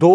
2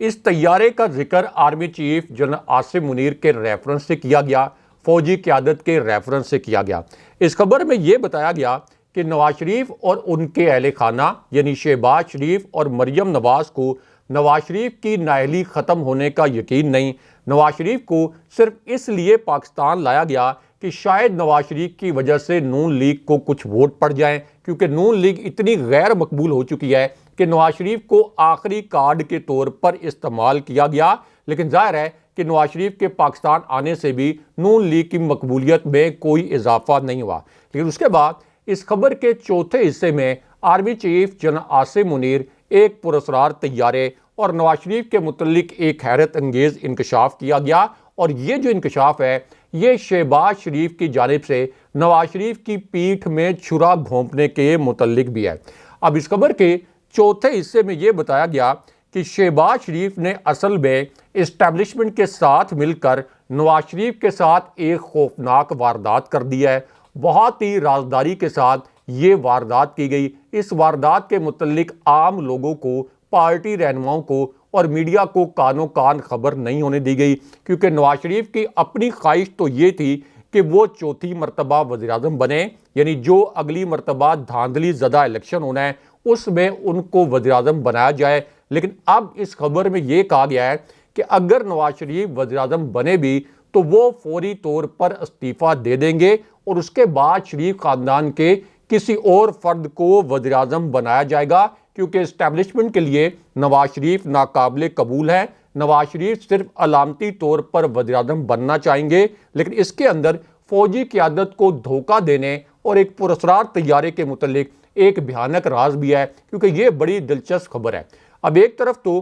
اس طیارے کا ذکر army chief general Asim Munir کے ریفرنس سے کیا گیا، فوجی قیادت کے ریفرنس سے کیا گیا۔ اس خبر میں یہ بتایا گیا کہ نواز شریف اور ان کے اہل خانہ یعنی شہباز شریف اور مریم نواز کو نواز شریف کی نااہلی ختم ہونے کا یقین نہیں۔ نواز شریف کو صرف اس لیے پاکستان لایا گیا کہ شاید نواز شریف کی وجہ سے نون لیگ کو کچھ ووٹ پڑ جائیں، کیونکہ نون لیگ اتنی غیر مقبول ہو چکی ہے کہ نواز شریف کو آخری کارڈ کے طور پر استعمال کیا گیا۔ لیکن ظاہر ہے کہ نواز شریف کے پاکستان آنے سے بھی نون لیگ کی مقبولیت میں کوئی اضافہ نہیں ہوا۔ لیکن اس کے بعد اس خبر کے چوتھے حصے میں army chief general Asim Munir ایک پراسرار طیارے اور نواز شریف کے متعلق ایک حیرت انگیز انکشاف کیا گیا، اور یہ جو انکشاف ہے یہ شہباز شریف کی جانب سے نواز شریف کی پیٹھ میں چھرا گھونپنے کے متعلق بھی ہے۔ اب اس خبر کے چوتھے حصے میں یہ بتایا گیا کہ شہباز شریف نے اصل میں اسٹیبلشمنٹ کے ساتھ مل کر نواز شریف کے ساتھ ایک خوفناک واردات کر دی ہے۔ بہت ہی رازداری کے ساتھ یہ واردات کی گئی۔ اس واردات کے متعلق عام لوگوں کو، پارٹی رہنماؤں کو اور میڈیا کو کانوں کان خبر نہیں ہونے دی گئی، کیونکہ نواز شریف کی اپنی خواہش تو یہ تھی کہ وہ چوتھی مرتبہ وزیراعظم بنے، یعنی جو اگلی مرتبہ دھاندلی زدہ الیکشن ہونا ہے اس میں ان کو وزیراعظم بنایا جائے۔ لیکن اب اس خبر میں یہ کہا گیا ہے کہ اگر نواز شریف وزیراعظم بنے بھی تو وہ فوری طور پر استعفیٰ دے دیں گے اور اس کے بعد شریف خاندان کے کسی اور فرد کو وزیراعظم بنایا جائے گا، کیونکہ اسٹیبلشمنٹ کے لیے نواز شریف ناقابل قبول ہے۔ نواز شریف صرف علامتی طور پر وزیراعظم بننا چاہیں گے، لیکن اس کے اندر فوجی قیادت کو دھوکہ دینے اور ایک پراسرار طیارے کے متعلق ایک بھیانک راز بھی ہے، کیونکہ یہ بڑی دلچسپ خبر ہے۔ اب ایک طرف تو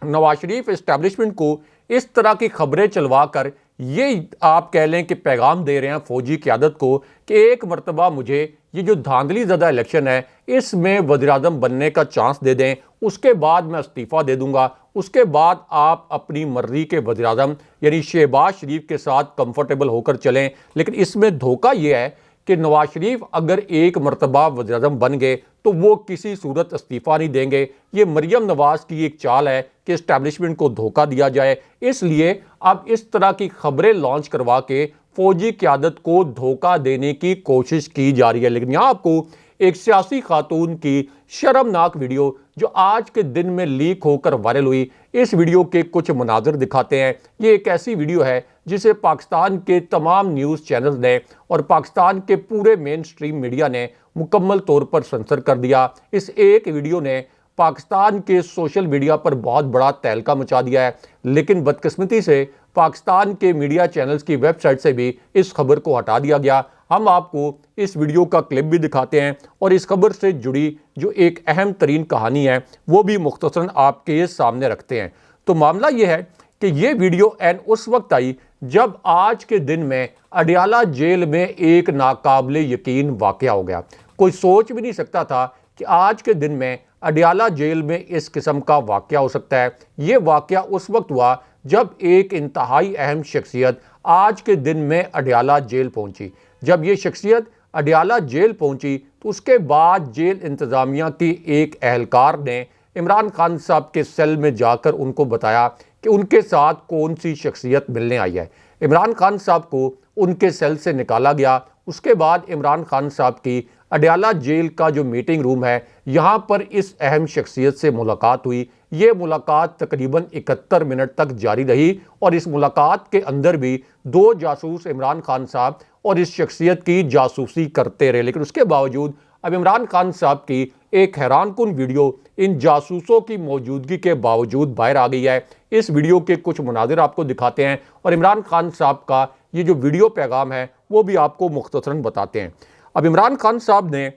نواز شریف اسٹیبلشمنٹ کو اس طرح کی خبریں چلوا کر یہ آپ کہہ لیں کہ پیغام دے رہے ہیں فوجی قیادت کو کہ ایک مرتبہ مجھے یہ جو دھاندلی زدہ الیکشن ہے اس میں وزیراعظم بننے کا چانس دے دیں، اس کے بعد میں استعفیٰ دے دوں گا، اس کے بعد آپ اپنی مرضی کے وزیراعظم یعنی شہباز شریف کے ساتھ کمفرٹیبل ہو کر چلیں۔ لیکن اس میں دھوکہ یہ ہے کہ نواز شریف اگر ایک مرتبہ وزیراعظم بن گئے تو وہ کسی صورت استعفیٰ نہیں دیں گے۔ یہ مریم نواز کی ایک چال ہے کہ اسٹیبلشمنٹ کو دھوکہ دیا جائے، اس لیے اب اس طرح کی خبریں لانچ کروا کے فوجی قیادت کو دھوکہ دینے کی کوشش کی جا رہی ہے۔ لیکن یہاں آپ کو ایک سیاسی خاتون کی شرمناک ویڈیو جو آج کے دن میں لیک ہو کر وائرل ہوئی، اس ویڈیو کے کچھ مناظر دکھاتے ہیں۔ یہ ایک ایسی ویڈیو ہے جسے پاکستان کے تمام نیوز چینلز نے اور پاکستان کے پورے مین سٹریم میڈیا نے مکمل طور پر سنسر کر دیا۔ اس ایک ویڈیو نے پاکستان کے سوشل میڈیا پر بہت بڑا تہلکہ مچا دیا ہے، لیکن بدقسمتی سے پاکستان کے میڈیا چینلز کی ویب سائٹ سے بھی اس خبر کو ہٹا دیا گیا۔ ہم آپ کو اس ویڈیو کا کلپ بھی دکھاتے ہیں اور اس خبر سے جڑی جو ایک اہم ترین کہانی ہے وہ بھی مختصراً آپ کے سامنے رکھتے ہیں۔ تو معاملہ یہ ہے کہ یہ ویڈیو اس وقت آئی جب آج کے دن میں اڈیالہ جیل میں ایک ناقابل یقین واقعہ ہو گیا۔ کوئی سوچ بھی نہیں سکتا تھا کہ آج کے دن میں اڈیالہ جیل میں اس قسم کا واقعہ ہو سکتا ہے۔ یہ واقعہ اس وقت ہوا جب ایک انتہائی اہم شخصیت آج کے دن میں اڈیالہ جیل پہنچی۔ جب یہ شخصیت اڈیالہ جیل پہنچی تو اس کے بعد جیل انتظامیہ کی ایک اہلکار نے عمران خان صاحب کے سیل میں جا کر ان کو بتایا کہ ان کے ساتھ کون سی شخصیت ملنے آئی ہے۔ عمران خان صاحب کو ان کے سیل سے نکالا گیا۔ اس کے بعد عمران خان صاحب کی اڈیالہ جیل کا جو میٹنگ روم ہے یہاں پر اس اہم شخصیت سے ملاقات ہوئی۔ یہ ملاقات تقریباً 71 منٹ تک جاری رہی اور اس ملاقات کے اندر بھی 2 جاسوس عمران خان صاحب اور اس شخصیت کی جاسوسی کرتے رہے۔ لیکن اس کے باوجود اب عمران خان صاحب کی ایک حیران کن ویڈیو ان جاسوسوں کی موجودگی کے باوجود باہر آ گئی ہے۔ اس ویڈیو کے کچھ مناظر آپ کو دکھاتے ہیں اور عمران خان صاحب کا یہ جو ویڈیو پیغام ہے وہ بھی آپ کو مختصراً بتاتے ہیں۔ اب عمران خان صاحب نے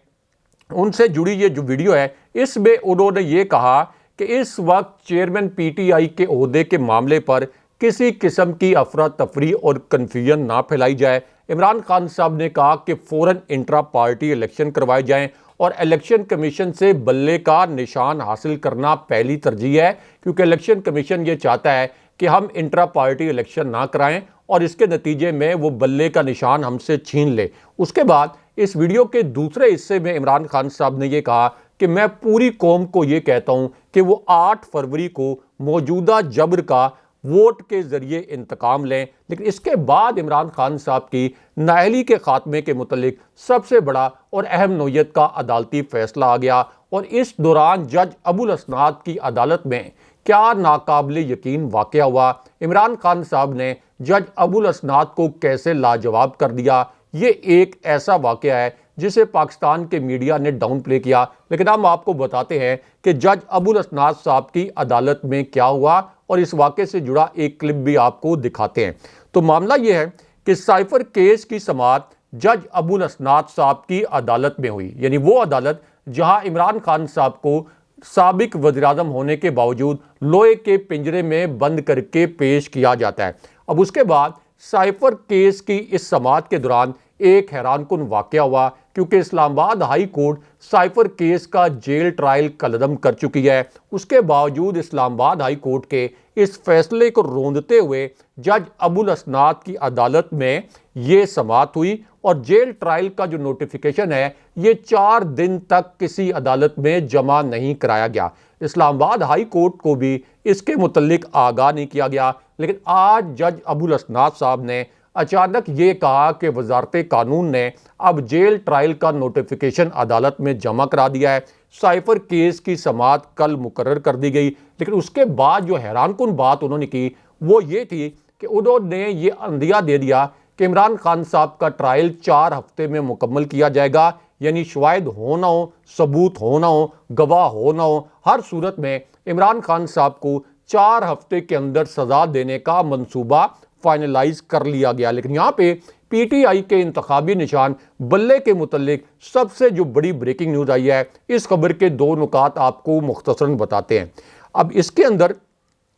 ان سے جڑی یہ جو ویڈیو ہے اس میں انہوں نے یہ کہا کہ اس وقت چیئرمین پی ٹی آئی کے عہدے کے معاملے پر کسی قسم کی افراتفری اور کنفیوژن نہ پھیلائی جائے۔ عمران خان صاحب نے کہا کہ فوراً انٹرا پارٹی الیکشن کروائے جائیں اور الیکشن کمیشن سے بلے کا نشان حاصل کرنا پہلی ترجیح ہے، کیونکہ الیکشن کمیشن یہ چاہتا ہے کہ ہم انٹرا پارٹی الیکشن نہ کرائیں اور اس کے نتیجے میں وہ بلے کا نشان ہم سے چھین لے۔ اس کے بعد اس ویڈیو کے دوسرے حصے میں عمران خان صاحب نے یہ کہا کہ کہ میں پوری قوم کو یہ کہتا ہوں کہ وہ 8 فروری کو موجودہ جبر کا ووٹ کے ذریعے انتقام لیں، لیکن اس کے بعد عمران خان صاحب کی نااہلی کے خاتمے کے متعلق سب سے بڑا اور اہم نوعیت کا عدالتی فیصلہ آ گیا، اور اس دوران جج ابوالاسناد کی عدالت میں کیا ناقابل یقین واقعہ ہوا، عمران خان صاحب نے جج ابوالاسناد کو کیسے لاجواب کر دیا۔ یہ ایک ایسا واقعہ ہے جسے پاکستان کے میڈیا نے ڈاؤن پلے کیا، لیکن ہم آپ کو بتاتے ہیں کہ جج ابوالاسناد صاحب کی عدالت میں کیا ہوا، اور اس واقعے سے جڑا ایک کلپ بھی آپ کو دکھاتے ہیں۔ تو معاملہ یہ ہے کہ سائفر کیس کی سماعت جج ابوالاسناد صاحب کی عدالت میں ہوئی، یعنی وہ عدالت جہاں عمران خان صاحب کو سابق وزیراعظم ہونے کے باوجود لوہے کے پنجرے میں بند کر کے پیش کیا جاتا ہے۔ اب اس کے بعد سائفر کیس کی اس سماعت کے دوران ایک حیران کن واقعہ ہوا، کیونکہ اسلام آباد ہائی کورٹ سائفر کیس کا جیل ٹرائل کالعدم کر چکی ہے۔ اس کے باوجود اسلام آباد ہائی کورٹ کے اس فیصلے کو روندتے ہوئے جج ابوالاسناد کی عدالت میں یہ سماعت ہوئی، اور جیل ٹرائل کا جو نوٹیفیکیشن ہے یہ 4 دن تک کسی عدالت میں جمع نہیں کرایا گیا۔ اسلام آباد ہائی کورٹ کو بھی اس کے متعلق آگاہ نہیں کیا گیا، لیکن آج جج ابوالاسناد صاحب نے اچانک یہ کہا کہ وزارت قانون نے اب جیل ٹرائل کا نوٹیفیکیشن عدالت میں جمع کرا دیا ہے۔ سائفر کیس کی سماعت کل مقرر کر دی گئی، لیکن اس کے بعد جو حیران کن بات انہوں نے کی وہ یہ تھی کہ انہوں نے یہ عندیہ دے دیا کہ عمران خان صاحب کا ٹرائل 4 ہفتے میں مکمل کیا جائے گا، یعنی شواہد ہو نہ ہو، ثبوت ہو نہ ہو، گواہ ہو نہ ہو، ہر صورت میں عمران خان صاحب کو 4 ہفتے کے اندر سزا دینے کا منصوبہ فائنلائز کر لیا گیا۔ لیکن یہاں پہ پی ٹی آئی کے انتخابی نشان بلے کے متعلق سب سے جو بڑی بریکنگ نیوز آئی ہے، اس خبر کے 2 نکات آپ کو مختصراً بتاتے ہیں۔ اب اس کے اندر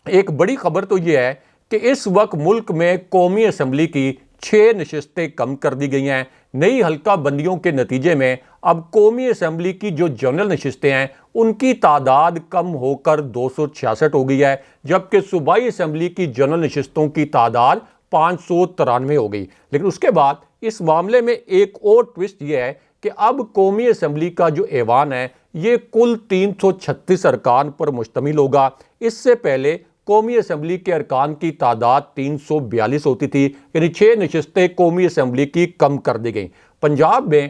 ایک بڑی خبر تو یہ ہے کہ اس وقت ملک میں قومی اسمبلی کی 6 نشستیں کم کر دی گئی ہیں۔ نئی حلقہ بندیوں کے نتیجے میں اب قومی اسمبلی کی جو جنرل نشستیں ہیں ان کی تعداد کم ہو کر 266 ہو گئی ہے، جبکہ صوبائی اسمبلی کی جنرل نشستوں کی تعداد 593 ہو گئی۔ لیکن اس کے بعد اس معاملے میں ایک اور ٹوسٹ یہ ہے کہ اب قومی اسمبلی کا جو ایوان ہے یہ کل 336 ارکان پر مشتمل ہوگا۔ اس سے پہلے قومی اسمبلی کے ارکان کی تعداد 342 ہوتی تھی، یعنی 6 نشستیں قومی اسمبلی کی کم کر دی گئیں۔ پنجاب میں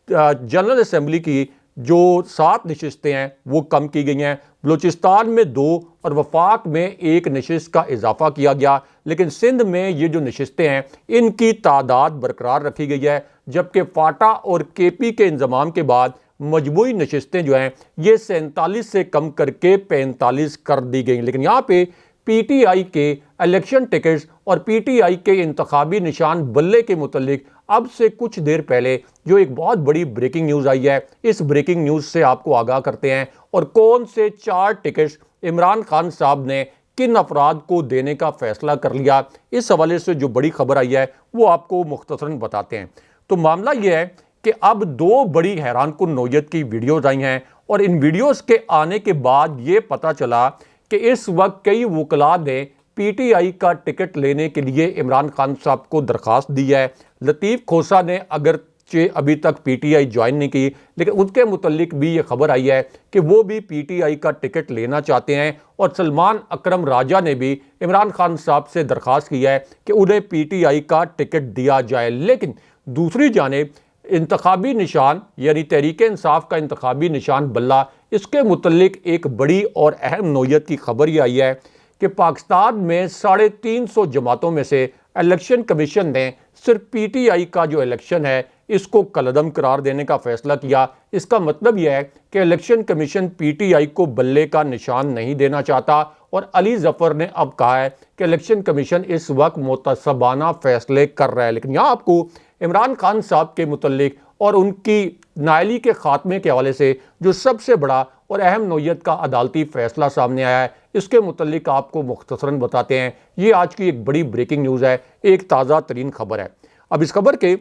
جنرل اسمبلی کی جو 7 نشستیں ہیں وہ کم کی گئی ہیں، بلوچستان میں 2 اور وفاق میں 1 نشست کا اضافہ کیا گیا، لیکن سندھ میں یہ جو نشستیں ہیں ان کی تعداد برقرار رکھی گئی ہے، جبکہ فاٹا اور کے پی کے انضمام کے بعد مجموعی نشستیں جو ہیں یہ 47 سے کم کر کے 45 کر دی گئیں۔ لیکن یہاں پہ پی ٹی آئی کے الیکشن ٹکٹس اور پی ٹی آئی کے انتخابی نشان بلے کے متعلق اب سے کچھ دیر پہلے جو ایک بہت بڑی بریکنگ نیوز آئی ہے، اس بریکنگ نیوز سے آپ کو آگاہ کرتے ہیں، اور کون سے 4 ٹکٹس عمران خان صاحب نے کن افراد کو دینے کا فیصلہ کر لیا۔ اس حوالے سے جو بڑی خبر آئی ہے وہ آپ کو مختصراً بتاتے ہیں۔ تو معاملہ یہ ہے کہ اب 2 بڑی حیران کن نوعیت کی ویڈیوز آئی ہیں، اور ان ویڈیوز کے آنے کے بعد یہ پتہ چلا کہ اس وقت کئی وکلاء نے پی ٹی آئی کا ٹکٹ لینے کے لیے عمران خان صاحب کو درخواست دی ہے۔ لطیف کھوسہ نے اگرچہ ابھی تک پی ٹی آئی جوائن نہیں کی، لیکن ان کے متعلق بھی یہ خبر آئی ہے کہ وہ بھی پی ٹی آئی کا ٹکٹ لینا چاہتے ہیں، اور سلمان اکرم راجہ نے بھی عمران خان صاحب سے درخواست کی ہے کہ انہیں پی ٹی آئی کا ٹکٹ دیا جائے۔ لیکن دوسری جانب انتخابی نشان یعنی تحریک انصاف کا انتخابی نشان بلہ، اس کے متعلق ایک بڑی اور اہم نوعیت کی خبر یہ آئی ہے کہ پاکستان میں 350 جماعتوں میں سے الیکشن کمیشن نے صرف پی ٹی آئی کا جو الیکشن ہے اس کو کالعدم قرار دینے کا فیصلہ کیا۔ اس کا مطلب یہ ہے کہ election commission P T I کو بلے کا نشان نہیں دینا چاہتا، اور علی ظفر نے اب کہا ہے کہ الیکشن کمیشن اس وقت متعصبانہ فیصلے کر رہا ہے۔ لیکن یہاں آپ کو عمران خان صاحب کے متعلق اور ان کی نااہلی کے خاتمے کے حوالے سے جو سب سے بڑا اور اہم نوعیت کا عدالتی فیصلہ سامنے آیا ہے اس کے متعلق آپ کو مختصراً بتاتے ہیں۔ یہ آج کی ایک بڑی بریکنگ نیوز ہے، ایک تازہ ترین خبر ہے۔ اب اس خبر کے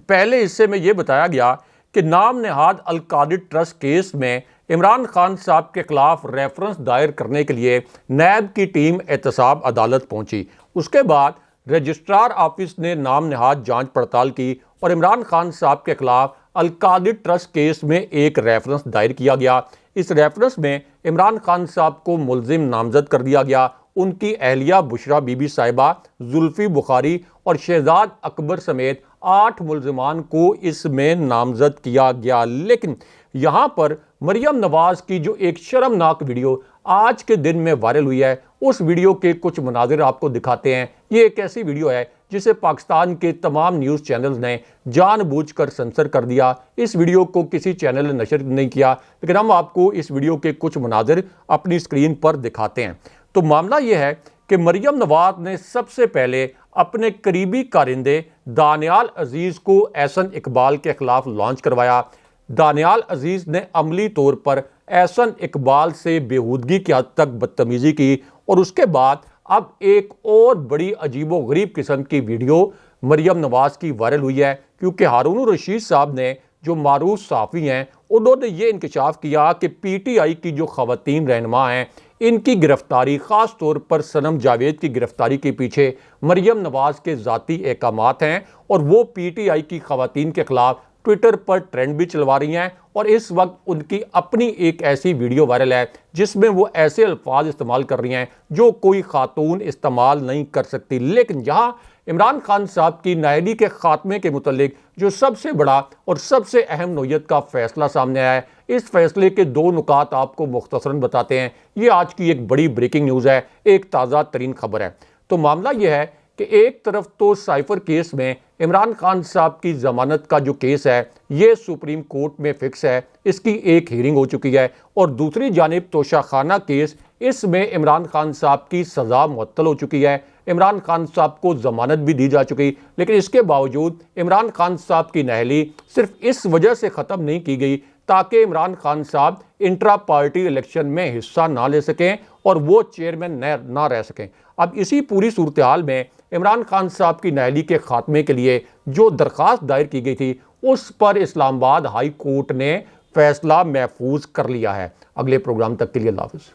پہلے حصے میں یہ بتایا گیا کہ نام نہاد القادر ٹرسٹ کیس میں عمران خان صاحب کے خلاف ریفرنس دائر کرنے کے لیے نیب کی ٹیم احتساب عدالت پہنچی۔ اس کے بعد رجسٹرار آفس نے نام نہاد جانچ پڑتال کی اور عمران خان صاحب کے خلاف القادر ٹرسٹ کیس میں ایک ریفرنس دائر کیا گیا۔ اس ریفرنس میں عمران خان صاحب کو ملزم نامزد کر دیا گیا۔ ان کی اہلیہ بشرا بی بی صاحبہ، زلفی بخاری اور شہزاد اکبر سمیت 8 ملزمان کو اس میں نامزد کیا گیا۔ لیکن یہاں پر مریم نواز کی جو ایک شرمناک ویڈیو آج کے دن میں وائرل ہوئی ہے، اس ویڈیو کے کچھ مناظر آپ کو دکھاتے ہیں۔ یہ ایک ایسی ویڈیو ہے جسے پاکستان کے تمام نیوز چینلز نے جان بوجھ کر سنسر کر دیا۔ اس ویڈیو کو کسی چینل نے نشر نہیں کیا، لیکن ہم آپ کو اس ویڈیو کے کچھ مناظر اپنی سکرین پر دکھاتے ہیں۔ تو معاملہ یہ ہے کہ مریم نواز نے سب سے پہلے اپنے قریبی کارندے دانیال عزیز کو احسن اقبال کے خلاف لانچ کروایا۔ دانیال عزیز نے عملی طور پر احسن اقبال سے بےہودگی کی حد تک بدتمیزی کی، اور اس کے بعد اب ایک اور بڑی عجیب و غریب قسم کی ویڈیو مریم نواز کی وائرل ہوئی ہے، کیونکہ ہارون الرشید صاحب نے، جو معروف صحافی ہیں، انہوں نے یہ انکشاف کیا کہ پی ٹی آئی کی جو خواتین رہنما ہیں، ان کی گرفتاری، خاص طور پر صنم جاوید کی گرفتاری کے پیچھے مریم نواز کے ذاتی احکامات ہیں، اور وہ پی ٹی آئی کی خواتین کے خلاف ٹویٹر پر ٹرینڈ بھی چلوا رہی ہیں۔ اور اس وقت ان کی اپنی ایک ایسی ویڈیو وائرل ہے جس میں وہ ایسے الفاظ استعمال کر رہی ہیں جو کوئی خاتون استعمال نہیں کر سکتی۔ لیکن یہاں عمران خان صاحب کی نااہلی کے خاتمے کے متعلق جو سب سے بڑا اور سب سے اہم نوعیت کا فیصلہ سامنے آیا ہے، اس فیصلے کے 2 نکات آپ کو مختصراً بتاتے ہیں۔ یہ آج کی ایک بڑی بریکنگ نیوز ہے، ایک تازہ ترین خبر ہے۔ تو معاملہ یہ ہے کہ ایک طرف تو سائفر کیس میں عمران خان صاحب کی ضمانت کا جو کیس ہے یہ سپریم کورٹ میں فکس ہے، اس کی ایک ہیرنگ ہو چکی ہے، اور دوسری جانب توشہ خانہ کیس، اس میں عمران خان صاحب کی سزا معطل ہو چکی ہے۔ عمران خان صاحب کو ضمانت بھی دی جا چکی، لیکن اس کے باوجود عمران خان صاحب کی نااہلی صرف اس وجہ سے ختم نہیں کی گئی تاکہ عمران خان صاحب انٹرا پارٹی الیکشن میں حصہ نہ لے سکیں اور وہ چیئرمین نہ رہ سکیں۔ اب اسی پوری صورتحال میں عمران خان صاحب کی نااہلی کے خاتمے کے لیے جو درخواست دائر کی گئی تھی، اس پر اسلام آباد ہائی کورٹ نے فیصلہ محفوظ کر لیا ہے۔ اگلے پروگرام تک کے لیے اللہ حافظ۔